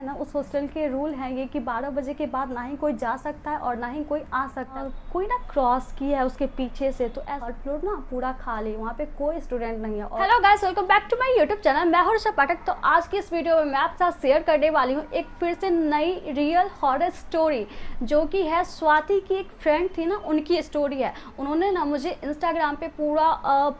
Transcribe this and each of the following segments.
ना उस हॉस्टल के रूल हैं ये कि 12 बजे के बाद ना ही कोई जा सकता है और ना ही कोई आ सकता है। कोई ना क्रॉस किया है उसके पीछे से तो ऐसा फ्लोर ना पूरा खाली, वहाँ पे कोई स्टूडेंट नहीं है। Hello guys, welcome back to my YouTube channel. मैं हूं ऋषभ पाठक। तो आज की इस वीडियो में मैं आपके साथ शेयर करने वाली हूँ एक फिर से नई रियल हॉरर स्टोरी, जो कि है स्वाति की एक फ्रेंड थी ना, उनकी स्टोरी है। उन्होंने ना मुझे इंस्टाग्राम पे पूरा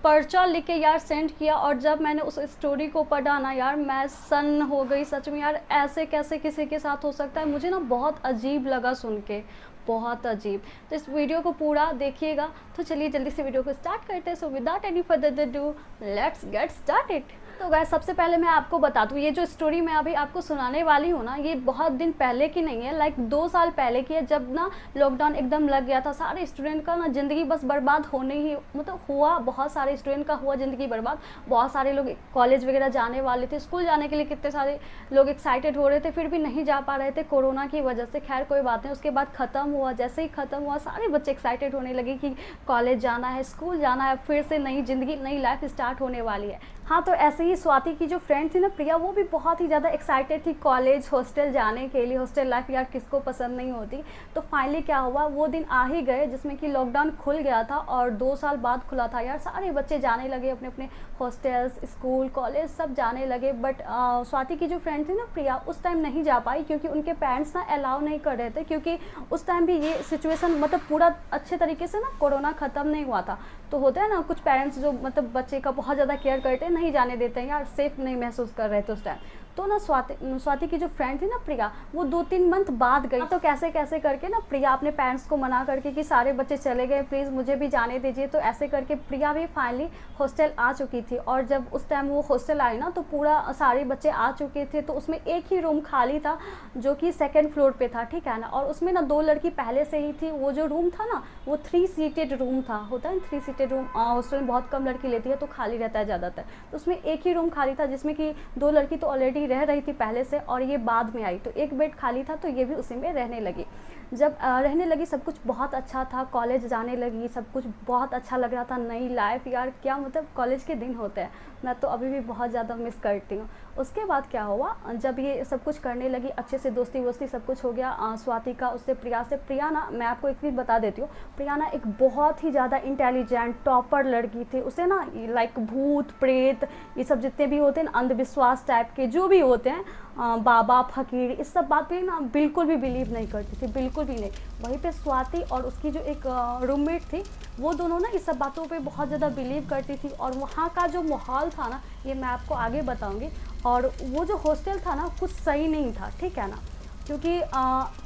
पर्चा लिख के यार सेंड किया, और जब मैंने उस स्टोरी को पढ़ा ना यार, मैं सन्न हो गई सच में। यार ऐसे कैसे किसी के साथ हो सकता है, मुझे ना बहुत अजीब लगा सुन के, बहुत अजीब। तो इस वीडियो को पूरा देखिएगा। तो चलिए जल्दी से वीडियो को स्टार्ट करते हैं। So without any further ado let's get started. तो गाइस, सबसे पहले मैं आपको बता दूं, ये जो स्टोरी मैं अभी आपको सुनाने वाली हूँ ना, ये बहुत दिन पहले की नहीं है, लाइक 2 साल पहले की है, जब ना लॉकडाउन एकदम लग गया था। सारे स्टूडेंट का ना ज़िंदगी बस बर्बाद होने ही मतलब हुआ, बहुत सारे स्टूडेंट का हुआ ज़िंदगी बर्बाद। बहुत सारे लोग कॉलेज वगैरह जाने वाले थे, स्कूल जाने के लिए कितने सारे लोग एक्साइटेड हो रहे थे, फिर भी नहीं जा पा रहे थे कोरोना की वजह से। खैर कोई बात नहीं, उसके बाद ख़त्म हुआ। जैसे ही ख़त्म हुआ सारे बच्चे एक्साइटेड होने लगे कि कॉलेज जाना है, स्कूल जाना है, फिर से नई ज़िंदगी, नई लाइफ स्टार्ट होने वाली है। हाँ, तो ऐसे ही स्वाति की जो फ्रेंड थी ना प्रिया, वो भी बहुत ही ज़्यादा एक्साइटेड थी कॉलेज हॉस्टल जाने के लिए। हॉस्टल लाइफ यार किसको पसंद नहीं होती। तो फाइनली क्या हुआ, वो दिन आ ही गए जिसमें कि लॉकडाउन खुल गया था और 2 साल बाद खुला था। यार सारे बच्चे जाने लगे अपने अपने हॉस्टल्स, स्कूल, कॉलेज सब जाने लगे। बट स्वाति की जो फ्रेंड थी ना प्रिया, उस टाइम नहीं जा पाई क्योंकि उनके पेरेंट्स ना अलाउ नहीं कर रहे थे, क्योंकि उस टाइम भी ये सिचुएशन मतलब पूरा अच्छे तरीके से ना कोरोना ख़त्म नहीं हुआ था। तो होता है ना कुछ पेरेंट्स जो मतलब बच्चे का बहुत ज़्यादा केयर करते हैं, नहीं जाने देते हैं यार, सेफ नहीं महसूस कर रहे थे उस टाइम। तो ना स्वाति की जो फ्रेंड थी ना प्रिया, वो 2-3 मंथ बाद गई। तो कैसे कैसे करके ना प्रिया अपने पेरेंट्स को मना करके कि सारे बच्चे चले गए, प्लीज़ मुझे भी जाने दीजिए। तो ऐसे करके प्रिया भी फाइनली हॉस्टल आ चुकी थी। और जब उस टाइम वो हॉस्टल आई ना, तो पूरा सारे बच्चे आ चुके थे। तो उसमें एक ही रूम खाली था जो कि 2nd फ्लोर पे था, ठीक है ना। और उसमें ना 2 लड़की पहले से ही थी। वो जो रूम था ना, वो 3 सीटेड रूम था। होता है 3 सीटेड रूम हॉस्टल में बहुत कम लड़की लेती है, तो खाली रहता है ज़्यादातर। तो उसमें एक ही रूम खाली था जिसमें कि 2 लड़की तो ऑलरेडी रह रही थी पहले से, और ये बाद में आई। तो एक बेड खाली था, तो ये भी उसी में रहने लगी। जब रहने लगी, सब कुछ बहुत अच्छा था, कॉलेज जाने लगी, सब कुछ बहुत अच्छा लग रहा था, नई लाइफ। यार क्या मतलब कॉलेज के दिन होते हैं, मैं तो अभी भी बहुत ज़्यादा मिस करती हूँ। उसके बाद क्या हुआ, जब ये सब कुछ करने लगी, अच्छे से दोस्ती वोस्ती सब कुछ हो गया स्वाति का उससे, प्रिया से। प्रिया ना, मैं आपको एक चीज़ बता देती हूँ, प्रिया ना एक बहुत ही ज़्यादा इंटेलिजेंट टॉपर लड़की थी। उसे ना लाइक भूत प्रेत ये सब जितने भी होते हैं ना, अंधविश्वास टाइप के जो भी होते हैं, बाबा फकीर, इस सब बात पे ना बिल्कुल भी बिलीव नहीं करती थी, बिल्कुल भी नहीं। वहीं पे स्वाति और उसकी जो एक रूममेट थी, वो दोनों ना इस सब बातों पे बहुत ज़्यादा बिलीव करती थी। और वहाँ का जो माहौल था ना, ये मैं आपको आगे बताऊँगी। और वो जो हॉस्टल था ना, कुछ सही नहीं था, ठीक है ना। क्योंकि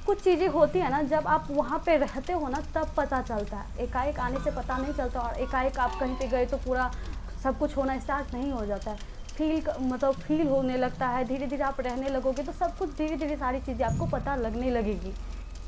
कुछ चीज़ें होती है ना, जब आप वहाँ पे रहते हो ना तब पता चलता है, एकाएक आने से पता नहीं चलता। और एकाएक आप कहीं पे गए तो पूरा सब कुछ होना स्टार्ट नहीं हो जाता है। फील होने लगता है, धीरे धीरे आप रहने लगोगे तो सब कुछ धीरे धीरे सारी चीज़ें आपको पता लगने लगेगी।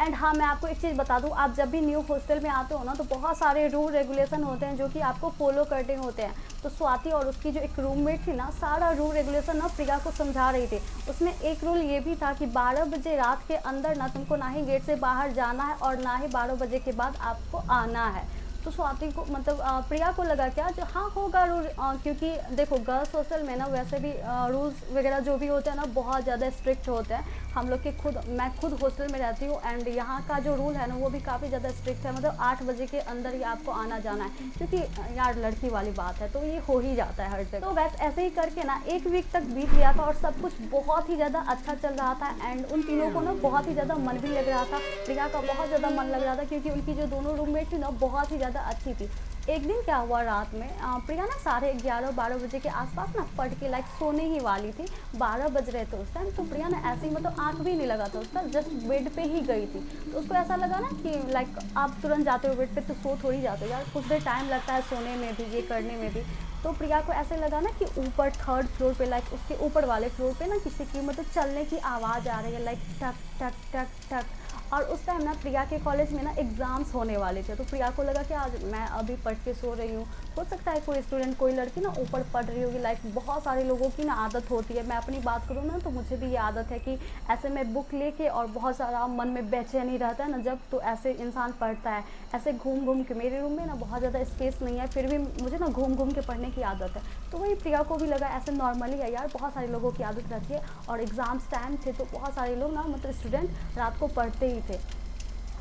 एंड हाँ, मैं आपको एक चीज़ बता दूँ, आप जब भी न्यू हॉस्टल में आते हो ना, तो बहुत सारे रूल रेगुलेशन होते हैं जो कि आपको फॉलो करने होते हैं। तो स्वाति और उसकी जो एक रूममेट थी ना, सारा रूल रेगुलेशन ना प्रिया को समझा रही थी। उसमें एक रूल ये भी था कि 12 बजे रात के अंदर ना तुमको ना ही गेट से बाहर जाना है और ना ही 12 बजे के बाद आपको आना है। तो स्वाति को मतलब प्रिया को लगा क्या जो हाँ होगा रूल, क्योंकि देखो गर्ल्स हॉस्टल में ना वैसे भी रूल्स वगैरह जो भी होते हैं ना बहुत ज़्यादा स्ट्रिक्ट होते हैं। हम लोग के मैं खुद हॉस्टल में रहती हूँ, एंड यहाँ का जो रूल है ना वो भी काफ़ी ज़्यादा स्ट्रिक्ट है। मतलब 8 बजे के अंदर ही आपको आना जाना है, क्योंकि यार लड़की वाली बात है तो ये हो ही जाता है हर जगह। तो बस ऐसे ही करके ना 1 वीक तक बीत गया था और सब कुछ बहुत ही ज़्यादा अच्छा चल रहा था। एंड उन तीनों को ना बहुत ही ज़्यादा मन भी लग रहा था, प्रिया का बहुत ज़्यादा मन लग रहा था, क्योंकि उनकी जो दोनों रूममेट थी ना बहुत ही ज़्यादा अच्छी थी। एक दिन क्या हुआ, रात में प्रिया ना 11:30-12 बजे के आसपास ना पढ़ के लाइक सोने ही वाली थी। 12 बज रहे थे उस टाइम। तो प्रिया ना ऐसे ही मतलब आंख भी नहीं लगा था उसका, जस्ट बेड पे ही गई थी। तो उसको ऐसा लगा ना कि लाइक आप तुरंत जाते हो बेड पे तो सो थोड़ी जाते हो यार, कुछ देर टाइम लगता है सोने में भी, ये करने में भी। तो प्रिया को ऐसे लगा ना कि ऊपर 3rd फ्लोर पे लाइक उसके ऊपर वाले फ्लोर पे ना किसी की मतलब चलने की आवाज़ आ रही है, लाइक टक टक टक टक। और उस टाइम ना प्रिया के कॉलेज में ना एग्ज़ाम्स होने वाले थे, तो प्रिया को लगा कि आज मैं अभी पढ़ के सो रही हूँ, हो सकता है कोई स्टूडेंट कोई लड़की ना ऊपर पढ़ रही होगी, लाइक बहुत सारे लोगों की ना आदत होती है। मैं अपनी बात करूँ ना तो मुझे भी ये आदत है कि ऐसे मैं बुक लेके और बहुत सारा मन में बेचैनी रहता है ना जब, तो ऐसे इंसान पढ़ता है ऐसे घूम घूम के। मेरे रूम में ना बहुत ज़्यादा स्पेस नहीं है, फिर भी मुझे ना घूम घूम के पढ़ने की आदत है। तो वही प्रिया को भी लगा ऐसे नॉर्मली है यार, बहुत सारे लोगों की आदत रहती है और एग्ज़ाम्स टाइम थे तो बहुत सारे लोग ना मतलब स्टूडेंट रात को पढ़ते ही थे।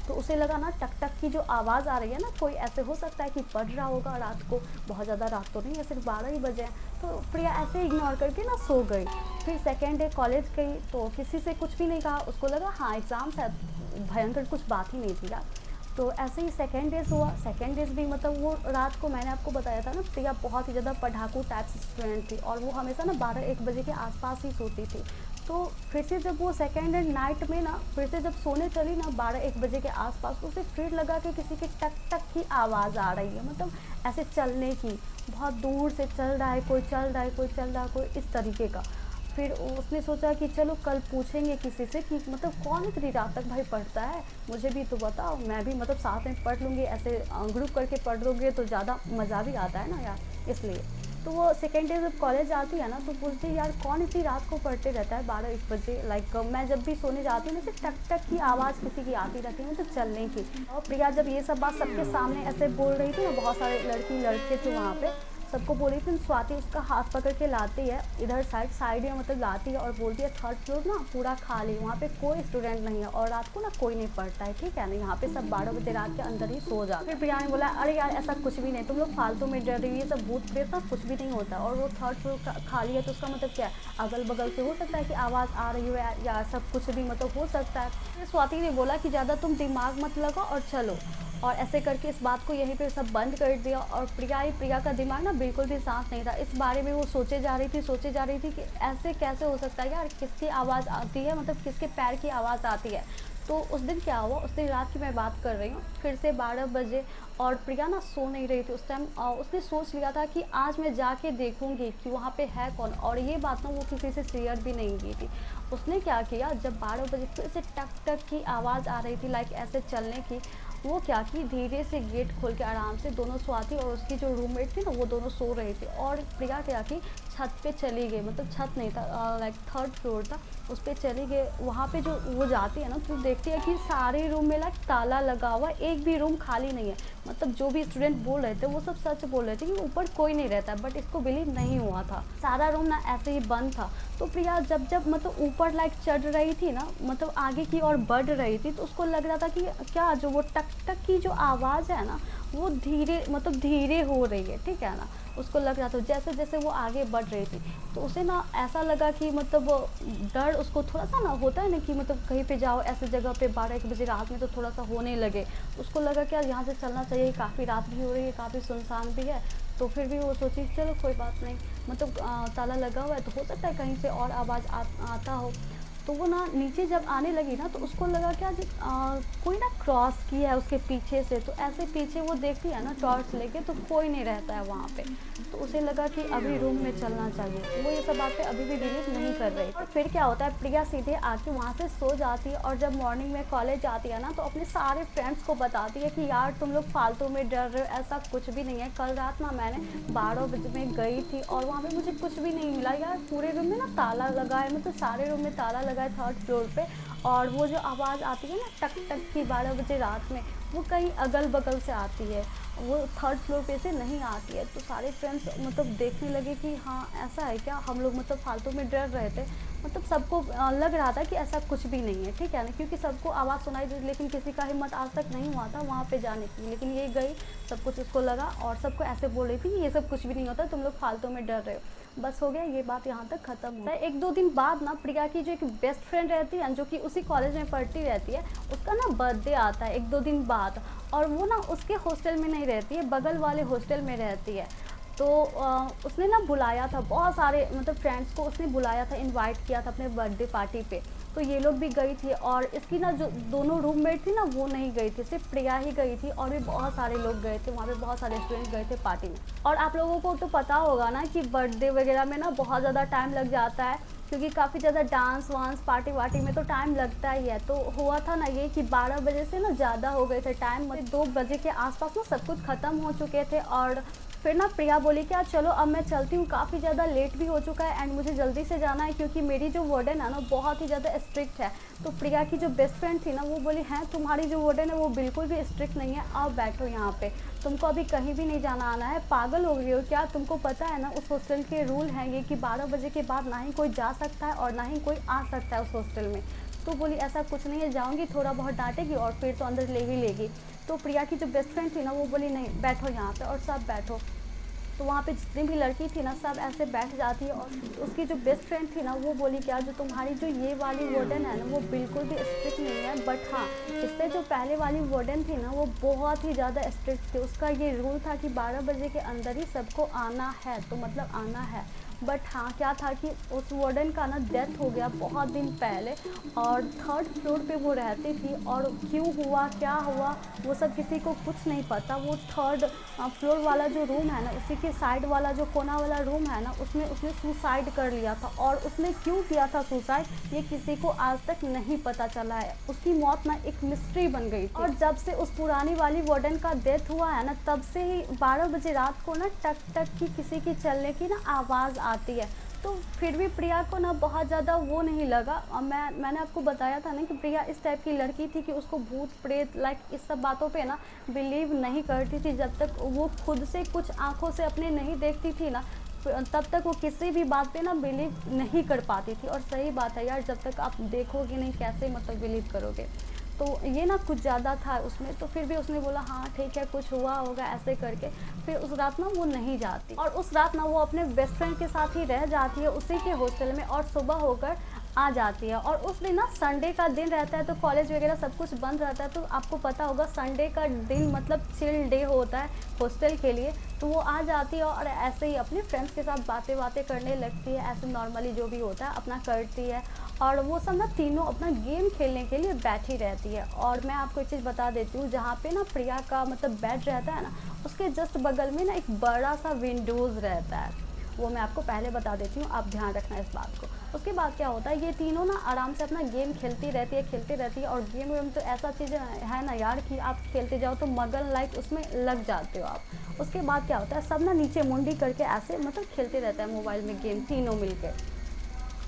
तो उसे लगा ना टक टक की जो आवाज़ आ रही है ना, कोई ऐसे हो सकता है कि पढ़ रहा होगा रात को, बहुत ज़्यादा रात तो नहीं है, सिर्फ 12 ही बजे हैं। तो प्रिया ऐसे इग्नोर करके ना सो गई। फिर सेकेंड डे कॉलेज गई तो किसी से कुछ भी नहीं कहा, उसको लगा हाँ एग्ज़ाम्स है, भयंकर कुछ बात ही नहीं थी यार। तो ऐसे ही सेकेंड डेज़ हुआ। सेकेंड डेज़ भी मतलब वो रात को मैंने आपको बताया था ना, प्रिया बहुत ही ज़्यादा पढ़ाकू टाइप से स्टूडेंट थी और वो हमेशा ना 12-1 बजे के आसपास ही सोती थी। तो फिर से जब वो सेकेंड एंड नाइट में ना फिर से जब सोने चली ना 12-1 बजे के आसपास, तो उसे फिर लगा कि किसी के टक टक की आवाज़ आ रही है, मतलब ऐसे चलने की, बहुत दूर से चल रहा है कोई, चल रहा है कोई, चल रहा है कोई, इस तरीके का। फिर उसने सोचा कि चलो कल पूछेंगे किसी से कि मतलब कौन इतनी रात तक भाई पढ़ता है, मुझे भी तो बताओ, मैं भी मतलब साथ में पढ़ लूँगी, ऐसे ग्रुप करके पढ़ लोगे तो ज़्यादा मज़ा भी आता है ना यार, इसलिए। तो वो सेकेंड डे जब कॉलेज आती है ना तो बोलती है यार कौन इतनी रात को पढ़ते रहता है 12-1 बजे, लाइक मैं जब भी सोने जाती हूँ जैसे टक टक की आवाज़ किसी की आती रहती है, मतलब चलने की। और प्रिया जब ये सब बात सबके सामने ऐसे बोल रही थी ना, बहुत सारे लड़की लड़के थे वहाँ पे, सबको बोली थी, स्वाति उसका हाथ पकड़ के लाती है इधर साइड में मतलब लाती है और बोलती है थर्ड फ्लोर ना पूरा खाली, वहाँ पे कोई स्टूडेंट नहीं है और रात को ना कोई नहीं पढ़ता है, ठीक है ना, यहाँ पे सब 12 बजे रात के अंदर ही सो जाते। फिर प्रिया ने बोला अरे यार ऐसा कुछ भी नहीं, तुम लोग फालतू में डर रही हो, ये सब भूत प्रेत ना कुछ भी नहीं होता, और वो थर्ड फ्लोर खाली है तो उसका मतलब क्या है, अगल बगल से हो सकता है कि आवाज़ आ रही हो या सब कुछ भी मतलब हो सकता है। फिर स्वाति ने बोला कि ज़्यादा तुम दिमाग मत लगाओ और चलो, और ऐसे करके इस बात को यहीं पे सब बंद कर दिया। और प्रिया का दिमाग ना बिल्कुल भी शांत नहीं था, इस बारे में वो सोचे जा रही थी कि ऐसे कैसे हो सकता है यार, किसकी आवाज़ आती है, मतलब किसके पैर की आवाज़ आती है। तो उस दिन क्या हुआ, उस दिन रात की मैं बात कर रही हूँ, फिर से 12 बजे, और प्रिया ना सो नहीं रही थी उस टाइम। उसने सोच लिया था कि आज मैं जाके देखूंगी कि वहाँ पे है कौन, और ये बात ना वो किसी से शेयर भी नहीं की थी। उसने क्या किया, जब 12 बजे फिर से टक टक की आवाज़ आ रही थी लाइक ऐसे चलने की, वो क्या की धीरे से गेट खोल के आराम से, दोनों स्वाति और उसकी जो रूममेट थी ना वो दोनों सो रहे थे, और प्रिया क्या की छत पे चली गई, मतलब छत नहीं था, लाइक थर्ड फ्लोर था, उस पर चली गई। वहाँ पे जो वो जाती है ना तो देखती है कि सारे रूम में लाइक ताला लगा हुआ, एक भी रूम खाली नहीं है, मतलब जो भी स्टूडेंट बोल रहे थे वो सब सच बोल रहे थे कि ऊपर कोई नहीं रहता, बट इसको बिलीव नहीं हुआ था, सारा रूम ना ऐसे ही बंद था। तो प्रिया जब मतलब ऊपर लाइक चढ़ रही थी ना, मतलब आगे की ओर बढ़ रही थी, तो उसको लग रहा था कि क्या जो वो टक टक की जो आवाज़ है ना वो धीरे हो रही है, ठीक है ना, उसको लग रहा था जैसे जैसे वो आगे बढ़ रही थी। तो उसे ना ऐसा लगा कि मतलब डर उसको थोड़ा सा ना होता है ना कि मतलब कहीं पे जाओ ऐसे जगह पे 12-1 बजे रात में तो थोड़ा सा होने लगे, उसको लगा कि यार यहाँ से चलना चाहिए, काफ़ी रात भी हो रही है, काफ़ी सुनसान भी है। तो फिर भी वो सोची चलो कोई बात नहीं, मतलब ताला लगा हुआ है तो हो सकता है कहीं से और आवाज़ आता हो। तो वो ना नीचे जब आने लगी ना तो उसको लगा क्या कोई ना क्रॉस किया है उसके पीछे से, तो ऐसे पीछे वो देखती है ना टॉर्च लेके तो कोई नहीं रहता है वहाँ पे। तो उसे लगा कि अभी रूम में चलना चाहिए, वो ये सब बातें अभी भी बिलीव नहीं कर रही। और फिर क्या होता है, प्रिया सीधे आके वहाँ से सो जाती है, और जब मॉर्निंग में कॉलेज आती है ना तो अपने सारे फ्रेंड्स को बताती है कि यार तुम लोग फालतू में डर रहे हो, ऐसा कुछ भी नहीं है, कल रात ना मैंने 12 बजे में गई थी और वहाँ पे मुझे कुछ भी नहीं मिला यार, पूरे रूम में ना ताला लगा है, मतलब सारे रूम में ताला लगा है थर्ड फ्लोर पे, और वो जो आवाज़ आती है ना टक टक की 12 बजे रात में, वो कहीं अगल बगल से आती है, वो थर्ड फ्लोर पे से नहीं आती है। तो सारे फ्रेंड्स मतलब देखने लगे कि हाँ ऐसा है क्या, हम लोग मतलब फालतू में डर रहे थे, मतलब सबको लग रहा था कि ऐसा कुछ भी नहीं है, ठीक है ना, क्योंकि सबको आवाज़ सुनाई दी लेकिन किसी का हिम्मत आज तक नहीं हुआ था वहाँ पे जाने की, लेकिन ये गई, सब कुछ उसको लगा और सबको ऐसे बोल रही थी कि ये सब कुछ भी नहीं होता, तुम लोग फालतू में डर रहे हो। बस हो गया, ये बात यहाँ तक ख़त्म हो गई। 1-2 दिन बाद ना प्रिया की जो एक बेस्ट फ्रेंड रहती है जो कि उसी कॉलेज में पढ़ती रहती है, उसका ना बर्थडे आता है 1-2 दिन बाद, और वो ना उसके हॉस्टल में नहीं रहती है, बगल वाले हॉस्टल में रहती है। तो उसने ना बुलाया था बहुत सारे मतलब फ्रेंड्स को, उसने बुलाया था, इनवाइट किया था अपने बर्थडे पार्टी पे, तो ये लोग भी गई थी, और इसकी ना जो दोनों रूममेट थी ना वो नहीं गई थी, सिर्फ प्रिया ही गई थी, और भी बहुत सारे लोग गए थे वहाँ पे, बहुत सारे स्टूडेंट गए थे पार्टी में। और आप लोगों को तो पता होगा ना कि बर्थडे वगैरह में ना बहुत ज़्यादा टाइम लग जाता है, क्योंकि काफ़ी ज़्यादा डांस वांस पार्टी वार्टी में तो टाइम लगता ही है। तो हुआ था ना ये कि 12 बजे से ना ज़्यादा हो गए थे टाइम, 2 बजे के आसपास ना सब कुछ ख़त्म हो चुके थे। और फिर ना प्रिया बोली कि यार चलो अब मैं चलती हूँ, काफ़ी ज़्यादा लेट भी हो चुका है एंड मुझे जल्दी से जाना है, क्योंकि मेरी जो वार्डन है ना बहुत ही ज़्यादा स्ट्रिक्ट है। तो प्रिया की जो बेस्ट फ्रेंड थी ना वो बोली हैं तुम्हारी जो वार्डन है वो बिल्कुल भी स्ट्रिक्ट नहीं है, आप बैठो यहाँ पे, तुमको अभी कहीं भी नहीं जाना आना है, पागल हो गई हो क्या? तुमको पता है ना उस हॉस्टल के रूल हैं ये कि 12 बजे के बाद ना ही कोई जा सकता है और ना ही कोई आ सकता है उस हॉस्टल में। तो बोली ऐसा कुछ नहीं है, जाऊँगी, थोड़ा बहुत डांटेगी और फिर तो अंदर ले ही लेगी। तो प्रिया की जो बेस्ट फ्रेंड थी ना वो बोली नहीं बैठो यहाँ पे और सब बैठो। तो वहाँ पे जितनी भी लड़की थी ना सब ऐसे बैठ जाती है। और उसकी जो बेस्ट फ्रेंड थी ना वो बोली क्या जो तुम्हारी जो ये वाली वार्डन है ना वो बिल्कुल भी स्ट्रिक्ट नहीं है, बट हाँ इससे जो पहले वाली वार्डन थी ना वो बहुत ही ज़्यादा स्ट्रिक्ट थी। उसका ये रूल था कि 12 बजे के अंदर ही सबको आना है, तो मतलब आना है। बट हाँ क्या था कि उस वार्डन का ना डेथ हो गया बहुत दिन पहले और 3rd फ्लोर पे वो रहती थी। और क्यों हुआ क्या हुआ वो सब किसी को कुछ नहीं पता। वो 3rd फ्लोर वाला जो रूम है ना उसी के साइड वाला जो कोना वाला रूम है ना उसमें उसने सुसाइड कर लिया था। और उसने क्यों किया था सुसाइड ये किसी को आज तक नहीं पता चला है। उसकी मौत ना एक मिस्ट्री बन गई थी। और जब से उस पुरानी वाली वार्डन का डेथ हुआ है ना तब से ही 12 बजे रात को ना टक टक की किसी की चलने की ना आवाज़ आती है। तो फिर भी प्रिया को ना बहुत ज़्यादा वो नहीं लगा। और मैंने आपको बताया था ना कि प्रिया इस टाइप की लड़की थी कि उसको भूत प्रेत लाइक इस सब बातों पे ना बिलीव नहीं करती थी। जब तक वो खुद से कुछ आंखों से अपने नहीं देखती थी ना तब तक वो किसी भी बात पे ना बिलीव नहीं कर पाती थी। और सही बात है यार, जब तक आप देखोगे नहीं कैसे मतलब बिलीव करोगे। तो ये ना कुछ ज़्यादा था उसमें। तो फिर भी उसने बोला हाँ ठीक है कुछ हुआ होगा ऐसे करके। फिर उस रात ना वो नहीं जाती और उस रात ना वो अपने बेस्ट फ्रेंड के साथ ही रह जाती है उसी के हॉस्टल में और सुबह होकर आ जाती है। और उस दिन ना संडे का दिन रहता है तो कॉलेज वगैरह सब कुछ बंद रहता है। तो आपको पता होगा संडे का दिन मतलब चिल डे होता है हॉस्टल के लिए। तो वो आ जाती है और ऐसे ही अपने फ्रेंड्स के साथ बातें करने लगती है, ऐसे नॉर्मली जो भी होता है अपना करती है। और वो सब ना तीनों अपना गेम खेलने के लिए बैठी रहती है। और मैं आपको एक चीज़ बता देती हूँ, जहाँ पे ना प्रिया का मतलब बेड रहता है ना उसके जस्ट बगल में ना एक बड़ा सा विंडोज़ रहता है। वो मैं आपको पहले बता देती हूँ, आप ध्यान रखना इस बात को। उसके बाद क्या होता है ये तीनों ना आराम से अपना गेम खेलती रहती है। और गेम वेम तो ऐसा चीज़ है ना यार कि आप खेलते जाओ तो मगन लाइक उसमें लग जाते हो आप। उसके बाद क्या होता है सब ना नीचे मुंडी करके ऐसे मतलब खेलते रहता है मोबाइल में गेम तीनों मिलके।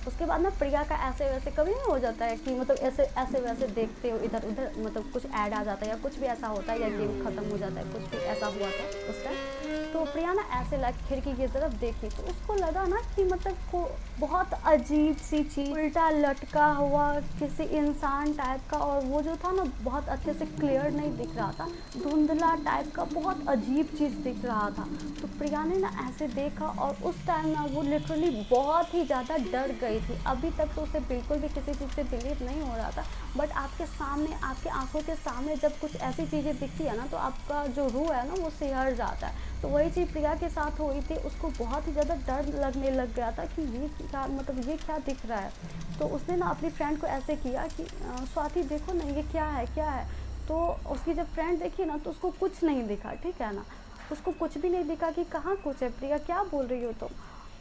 उसके बाद ना प्रिया का ऐसे वैसे कभी नहीं हो जाता है कि मतलब ऐसे वैसे देखते हो इधर उधर मतलब कुछ ऐड आ जाता है या कुछ भी ऐसा होता है या गेम ख़त्म हो जाता है, कुछ भी ऐसा हुआ था उस टाइम। तो प्रिया ना ऐसे लाइक खिड़की की तरफ देखी तो उसको लगा ना कि मतलब को बहुत अजीब सी चीज़ उल्टा लटका हुआ किसी इंसान टाइप का। और वो जो था ना बहुत अच्छे से क्लियर नहीं दिख रहा था, धुंधला टाइप का बहुत अजीब चीज़ दिख रहा था। तो प्रिया ने ना ऐसे देखा और उस टाइम ना वो लिटरली बहुत ही ज़्यादा डर गई थी। अभी तक तो उसे बिल्कुल भी किसी चीज़ पे बिलीव नहीं हो रहा था, बट आपके सामने आपके आंखों के सामने जब कुछ ऐसी चीज़ें दिखती है ना तो आपका जो रूह है ना वो सिहर जाता है। तो वही चीज़ प्रिया के साथ हुई थी। उसको बहुत ही ज़्यादा डर लगने लग गया था कि ये क्या मतलब ये क्या दिख रहा है। तो उसने ना अपनी फ्रेंड को ऐसे किया कि स्वाति देखो ना ये क्या है। तो उसकी जब फ्रेंड देखी ना तो उसको कुछ नहीं दिखा, ठीक है ना, उसको कुछ भी नहीं दिखा कि कहाँ कुछ है, प्रिया क्या बोल रही हो तुम।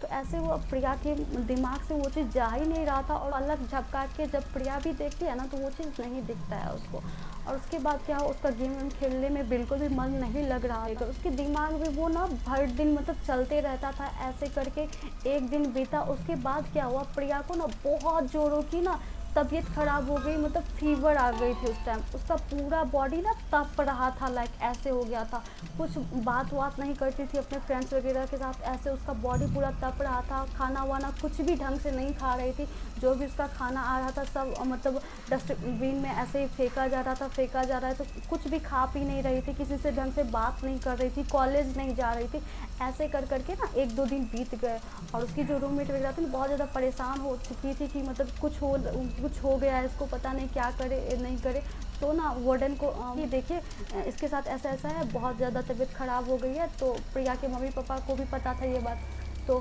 तो ऐसे वो प्रिया के दिमाग से वो चीज़ जा ही नहीं रहा था। और अलग झपका के जब प्रिया भी देखती है ना तो वो चीज़ नहीं दिखता है उसको। और उसके बाद क्या हो उसका गेम खेलने में बिल्कुल भी मन नहीं लग रहा है। तो उसके दिमाग में वो ना भर दिन मतलब चलते रहता था ऐसे करके। एक दिन बीता, उसके बाद क्या हुआ प्रिया को ना बहुत जोरों की ना तबीयत ख़राब हो गई, मतलब फीवर आ गई थी उस टाइम। उसका पूरा बॉडी ना तप रहा था, लाइक ऐसे हो गया था। कुछ बात नहीं करती थी अपने फ्रेंड्स वगैरह के साथ, ऐसे उसका बॉडी पूरा तप रहा था। खाना वाना कुछ भी ढंग से नहीं खा रही थी, जो भी उसका खाना आ रहा था सब मतलब डस्टबिन में ऐसे ही फेंका जा रहा है। तो कुछ भी खा पी नहीं रही थी, किसी से ढंग से बात नहीं कर रही थी, कॉलेज नहीं जा रही थी। ऐसे करके ना 1-2 दिन बीत गए। और उसकी जो रूममेट वगैरह थी बहुत ज़्यादा परेशान हो चुकी थी कि मतलब कुछ हो गया है, इसको पता नहीं क्या करे नहीं करे। तो ना वार्डन को ये देखिए इसके साथ ऐसा है, बहुत ज़्यादा तबीयत ख़राब हो गई है। तो प्रिया के मम्मी पापा को भी पता था ये बात। तो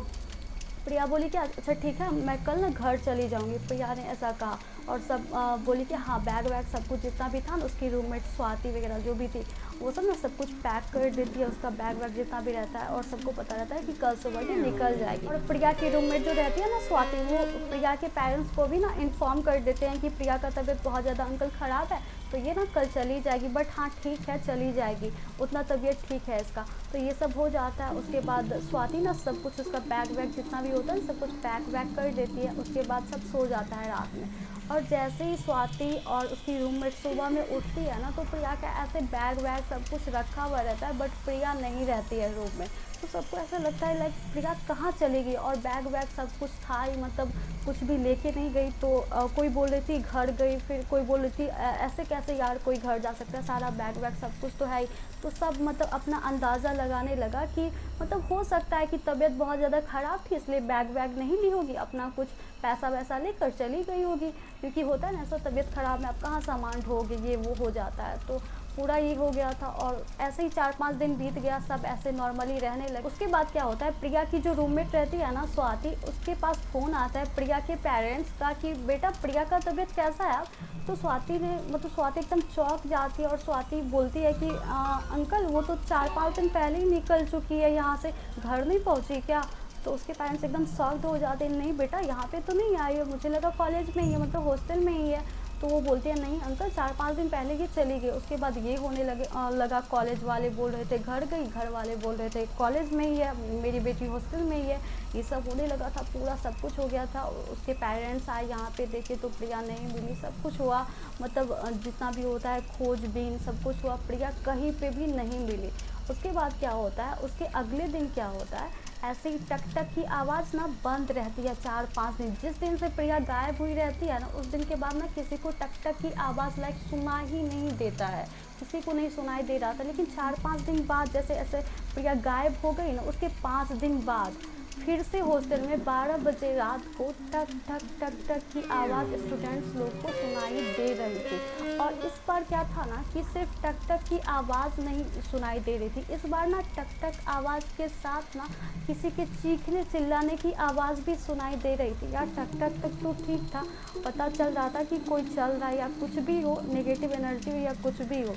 प्रिया बोली कि अच्छा ठीक है मैं कल ना घर चली जाऊंगी। प्रिया ने ऐसा कहा। और सब बोली कि हाँ बैग वैग सब कुछ जितना भी था ना, उसकी रूममेट स्वाति वगैरह जो भी थी वो सब ना सब कुछ पैक कर देती है, उसका बैग वैग जितना भी रहता है, और सबको पता रहता है कि कल सुबह ये निकल जाएगी। और प्रिया की रूममेट जो रहती है ना स्वाति, वो प्रिया के पेरेंट्स को भी ना इन्फॉर्म कर देते हैं कि प्रिया का तबीयत बहुत ज़्यादा अंकल ख़राब है, तो ये ना कल चली जाएगी, बट हाँ ठीक है चली जाएगी, उतना तबीयत ठीक है इसका। तो ये सब हो जाता है। उसके बाद स्वाति ना सब कुछ उसका बैग वैग जितना भी होता है सब कुछ पैक वैक कर देती है। उसके बाद सब सो जाता है रात में। और जैसे ही स्वाति और उसकी रूममेट सुबह में उठती है ना, तो प्रिया का ऐसे बैग वैग सब कुछ रखा हुआ रहता है, बट प्रिया नहीं रहती है रूम में। तो सबको ऐसा लगता है लाइक प्रिया कहाँ चली गई, और बैग वैग सब कुछ था ही, मतलब कुछ भी लेके नहीं गई। तो कोई बोल रही थी घर गई, फिर कोई बोल रही थी ऐसे कैसे यार कोई घर जा सकता है, सारा बैग वैग सब कुछ तो है ही। तो सब मतलब अपना अंदाज़ा लगाने लगा कि मतलब हो सकता है कि तबीयत बहुत ज़्यादा ख़राब थी, इसलिए बैग वैग नहीं ली होगी, अपना कुछ पैसा वैसा लेकर चली गई होगी, क्योंकि होता है ना ऐसा तबीयत ख़राब में आप कहाँ सामान ढोगे, ये वो हो जाता है। तो पूरा ये हो गया था। और ऐसे ही 4-5 दिन बीत गया, सब ऐसे नॉर्मली रहने लगे। उसके बाद क्या होता है, प्रिया की जो रूममेट रहती है ना स्वाति, उसके पास फ़ोन आता है प्रिया के पेरेंट्स का कि बेटा प्रिया का तबीयत कैसा है अब। तो स्वाति ने मतलब स्वाति एकदम चौंक जाती है, और स्वाति बोलती है कि अंकल वो तो 4-5 दिन पहले ही निकल चुकी है यहाँ से, घर नहीं पहुँची क्या। तो उसके पेरेंट्स एकदम शॉक्ड हो जाते हैं, नहीं बेटा यहाँ पे तो नहीं आई है, मुझे लगा कॉलेज में ही है, मतलब हॉस्टल में ही है। तो वो बोलती है नहीं अंकल 4-5 दिन पहले ये चली गई। उसके बाद ये होने लगा, कॉलेज वाले बोल रहे थे घर गई, घर वाले बोल रहे थे कॉलेज में ही है, मेरी बेटी हॉस्टल में ही है, ये सब होने लगा था, पूरा सब कुछ हो गया था। उसके पेरेंट्स आए यहाँ पे, देखे तो प्रिया नहीं मिली, सब कुछ हुआ, मतलब जितना भी होता है खोजबीन सब कुछ हुआ, प्रिया कहीं पे भी नहीं मिली। उसके बाद क्या होता है, उसके अगले दिन क्या होता है, ऐसे ही टक टक की आवाज़ ना बंद रहती है 4-5 दिन। जिस दिन से प्रिया गायब हुई रहती है ना, उस दिन के बाद ना किसी को टक टक की आवाज़ लाइक सुना ही नहीं देता है, किसी को नहीं सुनाई दे रहा था। लेकिन 4-5 दिन बाद जैसे ऐसे प्रिया गायब हो गई ना, उसके 5 दिन बाद फिर से हॉस्टल में 12 बजे रात को टक टक टक टक की आवाज़ स्टूडेंट्स लोग को सुनाई दे रही थी। और इस बार क्या था ना कि सिर्फ टक टक की आवाज़ नहीं सुनाई दे रही थी, इस बार ना टक टक आवाज़ के साथ ना किसी के चीखने चिल्लाने की आवाज़ भी सुनाई दे रही थी। यार टक टक तक तो ठीक था, पता चल रहा था कि कोई चल रहा है या कुछ भी हो, नेगेटिव एनर्जी हो या कुछ भी हो,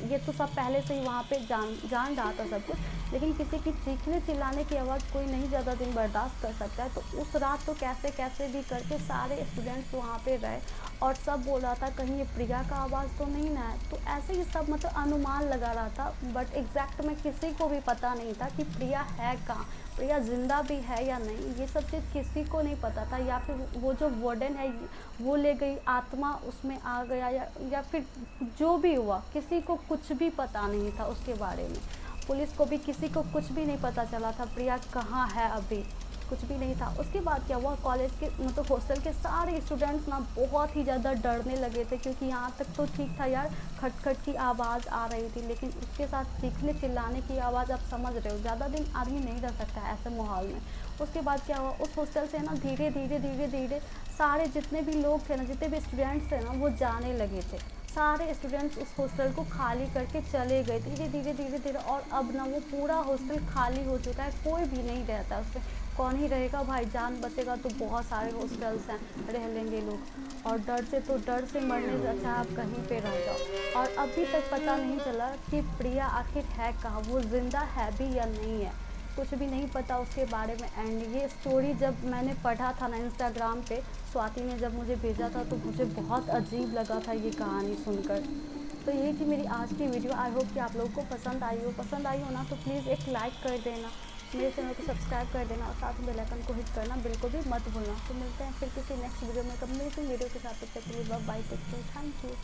ये तो सब पहले से ही वहाँ पे जान रहा था सब कुछ। लेकिन किसी की चीखने चिल्लाने की आवाज़ कोई नहीं ज़्यादा दिन बर्दाश्त कर सकता है। तो उस रात तो कैसे कैसे भी करके सारे स्टूडेंट्स वहाँ पे रहे, और सब बोल रहा था कहीं ये प्रिया का आवाज़ तो नहीं ना है। तो ऐसे ही सब मतलब अनुमान लगा रहा था, बट एग्जैक्ट में किसी को भी पता नहीं था कि प्रिया है कहाँ, प्रिया ज़िंदा भी है या नहीं, ये सब चीज़ किसी को नहीं पता था। या फिर वो जो वार्डन है वो ले गई, आत्मा उसमें आ गया, या फिर जो भी हुआ, किसी को कुछ भी पता नहीं था उसके बारे में। पुलिस को भी किसी को कुछ भी नहीं पता चला था प्रिया कहाँ है, अभी कुछ भी नहीं था। उसके बाद क्या हुआ, कॉलेज के मतलब हॉस्टल के सारे स्टूडेंट्स ना बहुत ही ज़्यादा डरने लगे थे, क्योंकि यहाँ तक तो ठीक था यार, खटखट की आवाज़ आ रही थी, लेकिन उसके साथ चीखने चिल्लाने की आवाज़, आप समझ रहे हो ज़्यादा दिन आदमी नहीं रह सकता है ऐसे माहौल में। उसके बाद क्या हुआ, उस हॉस्टल से ना धीरे धीरे सारे जितने भी लोग थे ना, जितने भी स्टूडेंट्स थे ना, वो जाने लगे थे। सारे स्टूडेंट्स उस हॉस्टल को खाली करके चले गए धीरे धीरे। और अब ना वो पूरा हॉस्टल खाली हो चुका है, कोई भी नहीं रहता उसमें। कौन ही रहेगा भाई, जान बचेगा तो बहुत सारे हॉस्टल्स हैं, रह लेंगे लोग। और डर से मरने से अच्छा आप कहीं पे रह जाओ। और अभी तक पता नहीं चला कि प्रिया आखिर है कहाँ, वो ज़िंदा है भी या नहीं है, कुछ भी नहीं पता उसके बारे में। एंड ये स्टोरी जब मैंने पढ़ा था ना इंस्टाग्राम पे, स्वाति ने जब मुझे भेजा था, तो मुझे बहुत अजीब लगा था ये कहानी सुनकर। तो यही थी मेरी आज की वीडियो। आई होप कि आप लोगों को पसंद आई हो ना, तो प्लीज़ एक लाइक कर देना, मेरे चैनल को सब्सक्राइब कर देना, और साथ में बेल आइकन को हिट करना बिल्कुल भी मत भूलना। तो मिलते हैं फिर किसी नेक्स्ट वीडियो में, कब मिलते हैं वीडियो के साथ। तब तक के लिए bye, take care, thank you.